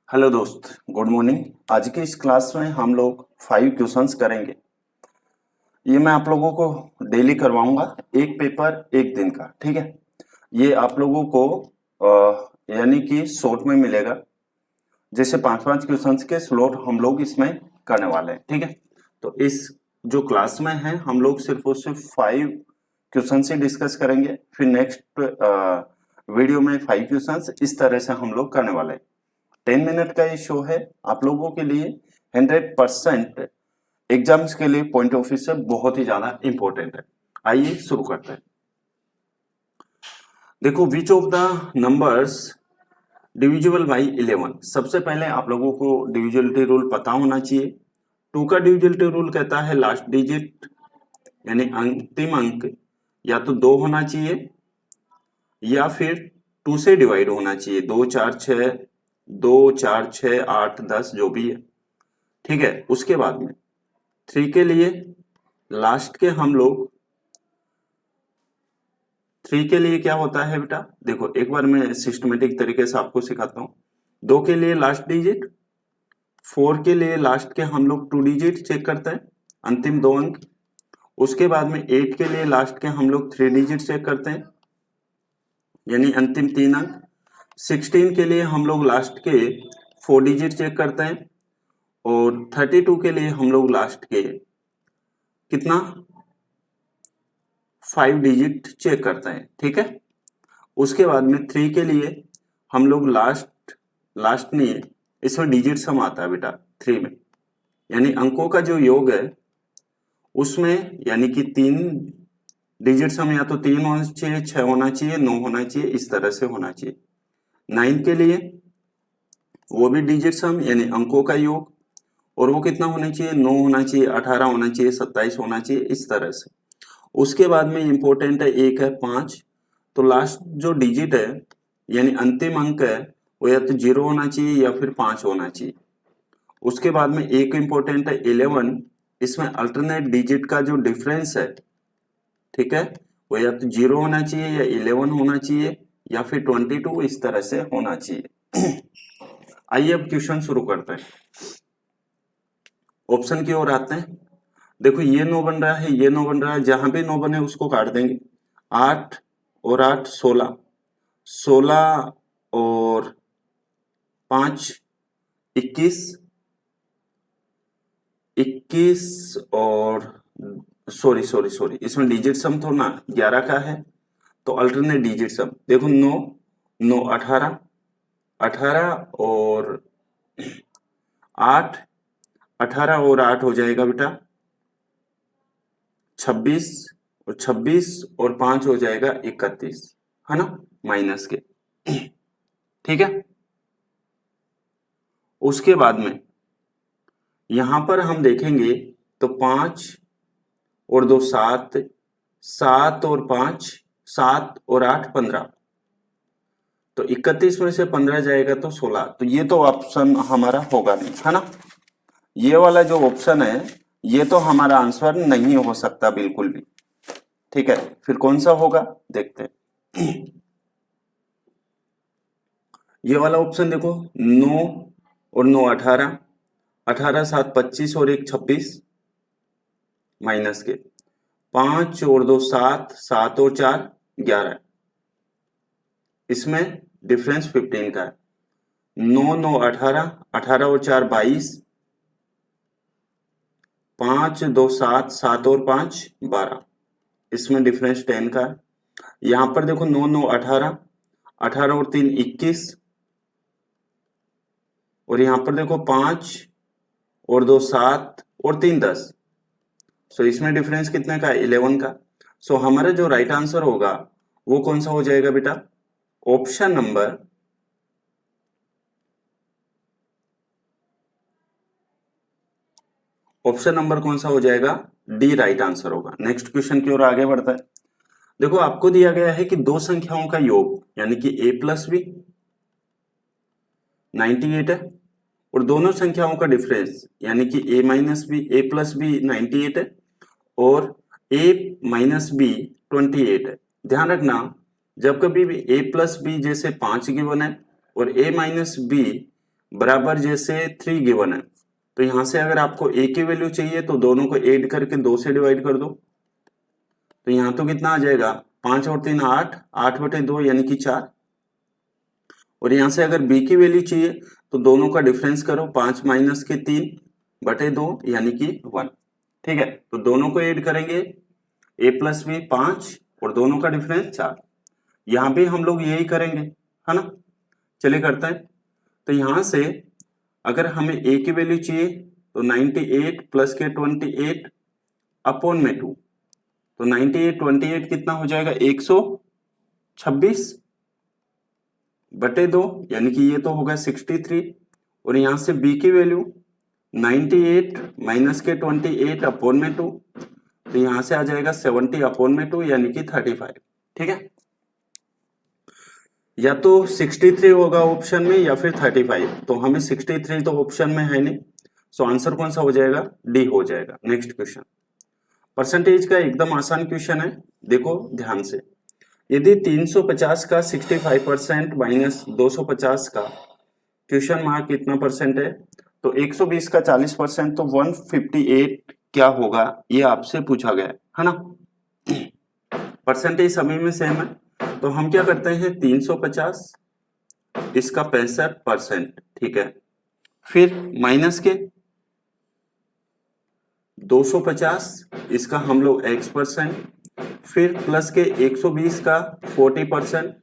Hello दोस्त, good morning. आज की इस क्लास में हम लोग 5 क्वेश्चंस करेंगे। ये मैं आप लोगों को डेली करवाऊंगा, एक पेपर एक दिन का। ठीक है, ये आप लोगों को यानी कि शॉर्ट में मिलेगा। जैसे 5-5 क्वेश्चंस के स्लॉट हम लोग इसमें करने वाले हैं। ठीक है, तो इस जो क्लास में है हम लोग सिर्फ और सिर्फ 5 क्वेश्चन से डिस्कस करेंगे। फिर नेक्स्ट वीडियो में 5 क्वेश्चंस इस तरह से हम लोग करने वाले हैं। 10 मिनट का ये शो है, आप लोगों के लिए 100% एग्जाम्स के लिए पॉइंट ऑफ व्यू से बहुत ही ज्यादा इंपॉर्टेंट है। आइए शुरू करते हैं। देखो, which of the numbers divisible by 11। सबसे पहले आप लोगों को डिविजिबिलिटी रूल पता होना चाहिए। 2 का डिविजिबिलिटी रूल कहता है लास्ट डिजिट यानी अंतिम अंक या तो 2 होना चाहिए या फिर 2 से डिवाइड होना चाहिए। 2 4 6 2 4 6 8 10 जो भी है। ठीक है, उसके बाद में 3 के लिए लास्ट के हम लोग 3 के लिए क्या होता है बेटा, देखो एक बार मैं सिस्टमेटिक तरीके से आपको सिखाता हूँ। 2 के लिए लास्ट डिजिट, 4 के लिए लास्ट के हम लोग 2 डिजिट चेक करते हैं, अंतिम 2 अंक। उसके बाद में 8 के लिए लास्ट के हम लोग 3 डिजिट चेक करते हैं यानी अंतिम 3 अंक। 16 के लिए हम लोग लास्ट के 4 डिजिट चेक करते हैं और 32 के लिए हम लोग लास्ट के कितना 5 डिजिट चेक करते हैं। ठीक है, उसके बाद में 3 के लिए हम लोग लास्ट नहीं है, इसमें डिजिट सम आता है बेटा 3 में, यानी अंकों का जो योग है उसमें यानी कि 3 डिजिट सम या तो 3 होना चाहिए, 6 होना चाहिए, 9 होना चाहिए, इस तरह से होना चाहिए। 9 के लिए वो भी डिजिट सम यानी अंकों का योग, और वो कितना होना चाहिए, 9 होना चाहिए, 18 होना चाहिए, 27 होना चाहिए, इस तरह से। उसके बाद में इंपॉर्टेंट है एक है 5, तो लास्ट जो डिजिट है यानी अंतिम अंक है वो या तो 0 होना चाहिए या फिर 5 होना चाहिए। उसके बाद में एक इंपॉर्टेंट है 11, इसमें अल्टरनेट डिजिट का जो डिफरेंस है, ठीक है, वो या तो 0 होना चाहिए या 11 होना चाहिए या फिर 22, इस तरह से होना चाहिए। आइए अब क्वेश्चन शुरू करते हैं। ऑप्शन की ओर आते हैं। देखो ये 9 बन रहा है, ये 9 बन रहा है, जहां भी 9 बने उसको काट देंगे। 8 और 8 16, 16 और 5 21, 21 और सॉरी इसमें डिजिट सम तो ना 11 का है, तो अल्टरनेट डिजिट सम देखो 9 9 18, 18 और 8, 18 और 8 हो जाएगा बेटा 26, और 26 और 5 हो जाएगा 31, है ना, माइनस के। ठीक है, उसके बाद में यहां पर हम देखेंगे तो 5 और 2 7, 7 और 5 7 और 8 15, तो 31 में से 15 जाएगा तो 16, तो ये तो ऑप्शन हमारा होगा नहीं, है ना। ये वाला जो ऑप्शन है ये तो हमारा आंसर नहीं हो सकता बिल्कुल भी। ठीक है, फिर कौन सा होगा देखते हैं। ये वाला ऑप्शन देखो 9 और 9 18, 18 7 25 और 1 26, माइनस के 5 और 2 7, 7 और 4 11, इसमें डिफरेंस 15 का है। 9 9 18, 18 और 4 22, 5 2 7, 7 और 5 12, इसमें डिफरेंस 10 का है। यहां पर देखो 9 9 18, 18 और 3 21, और यहां पर देखो 5 और 2 7 और 3 10, सो इसमें डिफरेंस कितने का है 11 का। सो हमारा जो राइट आंसर होगा वो कौन सा हो जाएगा बेटा, ऑप्शन नंबर कौन सा हो जाएगा, डी राइट आंसर होगा। नेक्स्ट क्वेश्चन की ओर आगे बढ़ता है। देखो आपको दिया गया है कि दो संख्याओं का योग यानी कि a प्लस बी 98 है, और दोनों संख्याओं का डिफरेंस यानी कि a minus B A plus B 98 है और a माइनस बी 28 है। ध्यान रखना, जब कभी भी a प्लस बी जैसे 5 गिवन है और a माइनस बी बराबर जैसे 3 गिवन है, तो यहां से अगर आपको a की वैल्यू चाहिए तो दोनों को ऐड करके 2 से डिवाइड कर दो, तो यहां तो कितना आ जाएगा 5 और 3 8, 8/2 यानी कि 4। और यहां से अगर b की वैल्यू चाहिए तो दोनों का डिफरेंस करो, 5 माइनस के 3/2 यानी कि 1। ठीक है, तो दोनों को ऐड करेंगे a प्लस बी 5 और दोनों का डिफरेंस 4। यहां भी हम लोग यही करेंगे, है ना। चलिए करते हैं। तो यहां से अगर हमें a की वैल्यू चाहिए तो 98 प्लस के 28 अपॉन में 2, तो 98 कितना हो जाएगा 126/2 यानी कि ये तो होगा 63। और यहां से b की वैल्यू 98 माइनस के 28 अपॉन में 2, तो यहां से आ जाएगा 70 अपॉन में 2 यानी कि 35। ठीक है, या तो 63 होगा ऑप्शन में या फिर 35, तो हमें 63 तो ऑप्शन में है नहीं, सो आंसर कौन सा हो जाएगा, डी हो जाएगा। नेक्स्ट क्वेश्चन, परसेंटेज का एकदम आसान क्वेश्चन है, देखो ध्यान से। यदि 350 का 65% माइनस 250 का क्वेश्चन मार्क कितना परसेंट है, तो 120 का 40% तो 158 क्या होगा, ये आपसे पूछा गया है ना। परसेंटेज सभी में सेम है, तो हम क्या करते हैं 350 इसका 65%, ठीक है, फिर माइनस के 250 इसका हम लोग x%, फिर प्लस के 120 का 40%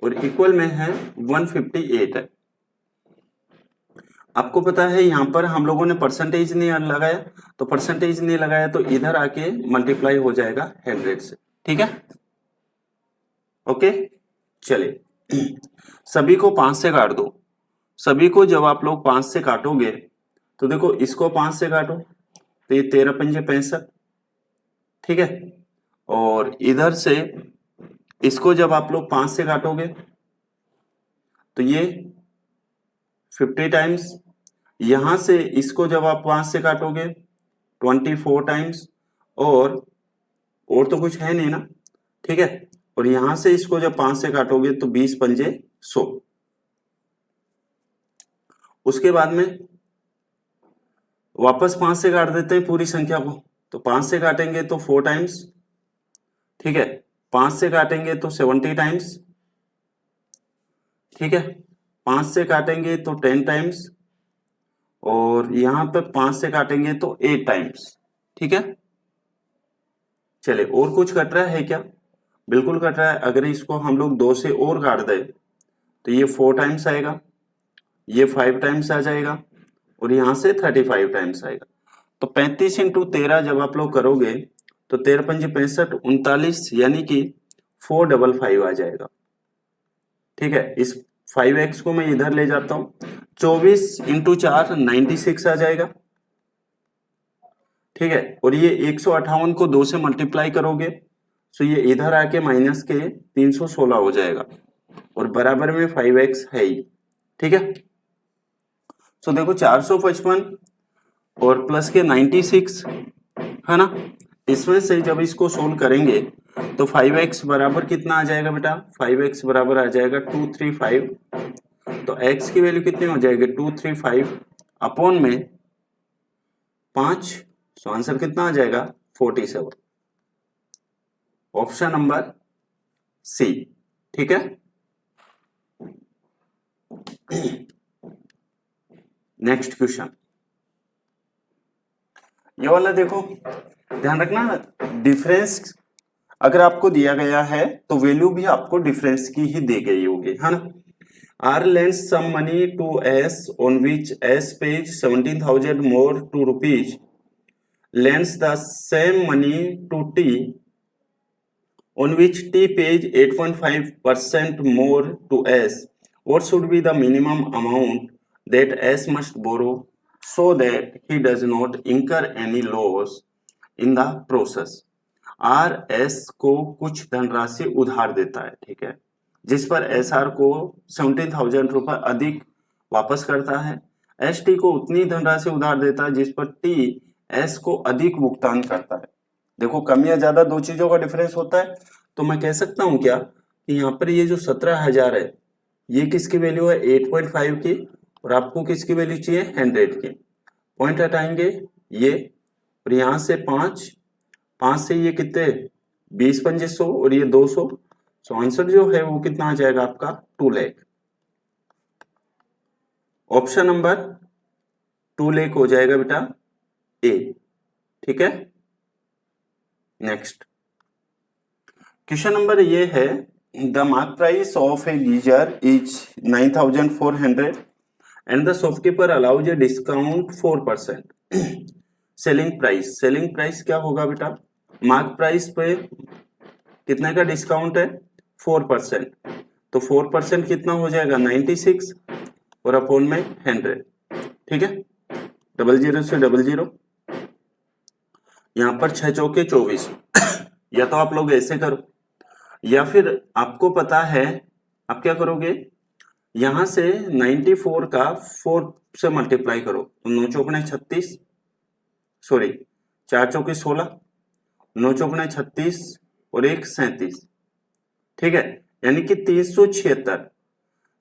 और इक्वल में है 158 है। आपको पता है यहां पर हम लोगों ने परसेंटेज नहीं लगाया, तो परसेंटेज नहीं लगाया तो इधर आके मल्टीप्लाई हो जाएगा 100 से। ठीक है, ओके। चलिए सभी को 5 से काट दो। सभी को जब आप लोग 5 से काटोगे तो देखो इसको 5 से काटो तो ये 13 पंजे 65, ठीक है। और इधर से इसको जब आप लोग 5 से काटोगे तो ये 50 टाइम्स, यहां से इसको जब आप 5 से काटोगे 24 टाइम्स, और तो कुछ है नहीं ना, ठीक है। और यहां से इसको जब 5 से काटोगे तो 20 पंजे 100। उसके बाद में वापस 5 से काट देते हैं पूरी संख्या को, तो 5 से काटेंगे तो 4 टाइम्स, ठीक है। 5 से काटेंगे तो 70 टाइम्स, ठीक है। 5 से काटेंगे तो 10 टाइम्स, और यहां पे 5 से काटेंगे तो 8 टाइम्स, ठीक है। चलिए और कुछ कट रहा है क्या, बिल्कुल कट रहा है। अगर इसको हम लोग 2 से और काट दें तो ये 4 टाइम्स आएगा, ये 5 टाइम्स आ जाएगा, और यहां से 35 टाइम्स आएगा। तो 35 × 13 जब आप लोग करोगे तो 13 पंजे 65, 39 यानी कि 455 आ जाएगा, ठीक है। इस 5x को मैं इधर ले जाता हूं, 24 × 4 96 आ जाएगा, ठीक है। और ये 158 को 2 से मल्टीप्लाई करोगे तो ये इधर आके माइनस के 316 हो जाएगा, और बराबर में 5x है ही, ठीक है। सो देखो 455 और प्लस के 96 है ना, इसमें से जब इसको सोल्व करेंगे तो 5x बराबर कितना आ जाएगा बेटा, 5x बराबर आ जाएगा 235। तो x की वैल्यू कितनी हो जाएगी 235 अपॉन में 5, तो आंसर कितना आ जाएगा 47, ऑप्शन नंबर सी, ठीक है। नेक्स्ट क्वेश्चन, ये वाला देखो, ध्यान रखना डिफरेंस अगर आपको दिया गया है तो वैल्यू भी आपको डिफरेंस की ही दी गई होगी, है ना। R lends some money to S on which S pays 17,000 more to rupees, lends the same money to T on which T pays 8.5% more to S. What should be the minimum amount that S must borrow so that he does not incur any loss in the process? R S को कुछ धनराशि उधार देता है, ठीक है, जिस पर एस आर को 17,000 रुपए अधिक वापस करता है। एस टी को उतनी धनराशि उधार देता है जिस पर टी एस को अधिक भुगतान करता है। देखो कम या ज्यादा दो चीजों का डिफरेंस होता है, तो मैं कह सकता हूं क्या कि यहाँ पर ये जो 17,000 है ये किसकी वैल्यू है 8.5 की, और आपको किसकी वैल्यू चाहिए 100 की। पॉइंट हटाएंगे ये, और यहाँ से 5 से ये कितने 20 पंजे 100 और ये 200, सो आंसर जो है वो कितना आ जाएगा आपका 2 लाख। ऑप्शन नंबर 2 लाख हो जाएगा बेटा ए। ठीक है, नेक्स्ट क्वेश्चन नंबर ये है, the mark price of A geyser is 9400 and the shopkeeper allows a discount 4%। Selling price क्या होगा बेटा, मार्क प्राइस पे कितने का डिस्काउंट है 4%, तो 4% कितना हो जाएगा 96 और अपॉन में 100। ठीक है, 00 से 00, यहां पर 6 चौके 24। या तो आप लोग ऐसे करो, या फिर आपको पता है आप क्या करोगे, यहां से 94 का 4 से मल्टीप्लाई करो तो 9 चौकने 36, सॉरी 4 चौके 16, 9 चौकने 36 और 1 37। ठीक है, यानी कि 376।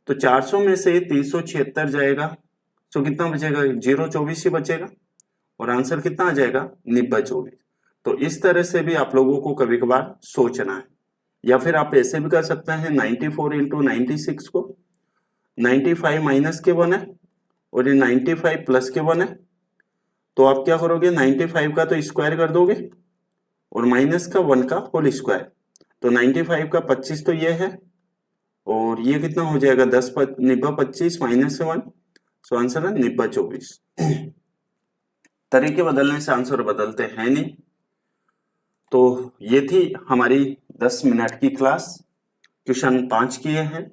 तो 400 में से 376 जाएगा तो कितना बचेगा 024 ही बचेगा और आंसर कितना आ जाएगा 9024। तो इस तरह से भी आप लोगों को कभी कभार सोचना है, या फिर आप ऐसे भी कर सकते हैं 94 इंटू 96 को 95 माइनस के 1 है और ये 95 प्लस के 1 है, तो आप क्या करोगे 95 का तो स्क्वायर कर दोगे और माइनस का 1 का होल स्क्वायर, तो 95 का 25 तो ये है और ये कितना हो जाएगा 10 90 25 माइनस से 1, सो आंसर है 90 24। तरीके बदलने से आंसर बदलते हैं नहीं। तो ये थी हमारी 10 मिनट की क्लास, क्वेश्चन 5 किए हैं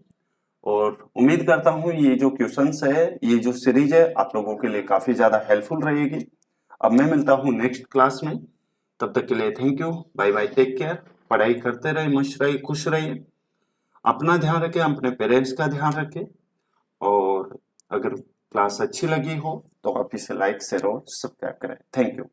और उम्मीद करता हूं ये जो क्वेश्चंस है, ये जो सीरीज है आप लोगों के लिए काफी ज्यादा हेल्पफुल रहेगी। अब मैं मिलता हूं नेक्स्ट क्लास में, तब तक के लिए thank you, bye bye, take care. पढ़ाई करते रहिए, मस्त रहिए, खुश रहिए, अपना ध्यान रखें, अपने पेरेंट्स का ध्यान रखें, और अगर क्लास अच्छी लगी हो तो आप इसे लाइक शेयर और सब्सक्राइब करें। Thank you.